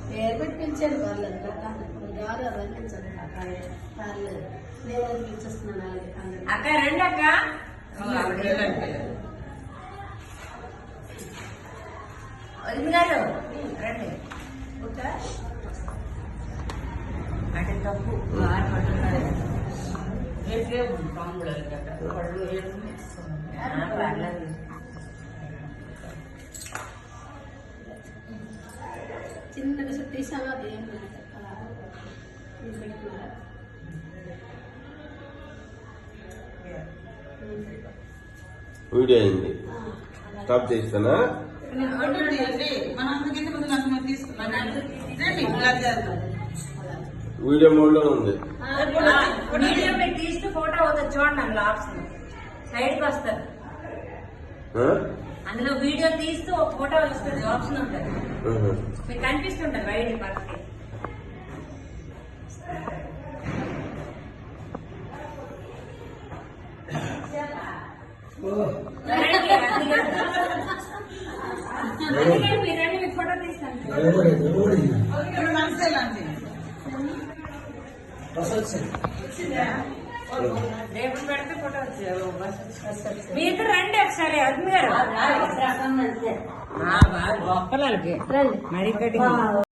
పేరు పెట్టి పిలిచాను వాళ్ళందరూ గారు అవన్నీ పర్లేదు నేను పిలిచేస్తున్నాను అక్క రండి అక్క వదిన గారు రండి అంటే తప్పు పర్లేదు చిన్నగా చుట్టేసాను అది ఏం వీడియో అయింది స్టాప్ చేస్తానా వీడియో మోడ్ లో ఉంది వీడియో మీరు తీస్తూ ఫోటో అవుతుంది చూడండి అందులో ఆప్షన్ సైడ్కి వస్తారు అందులో వీడియో తీస్తూ ఒక ఫోటో వస్తుంది ఆప్షన్ ఉంటుంది మీకు కనిపిస్తుంటారు బయట పక్కకి మీరండి మీకు ఫోటో తీస్తాను రేపు పెడితే ఫోటో వచ్చారు మీ ఇద్దరు రండి ఒకసారి అద్మి గారు గొప్పలకి మరి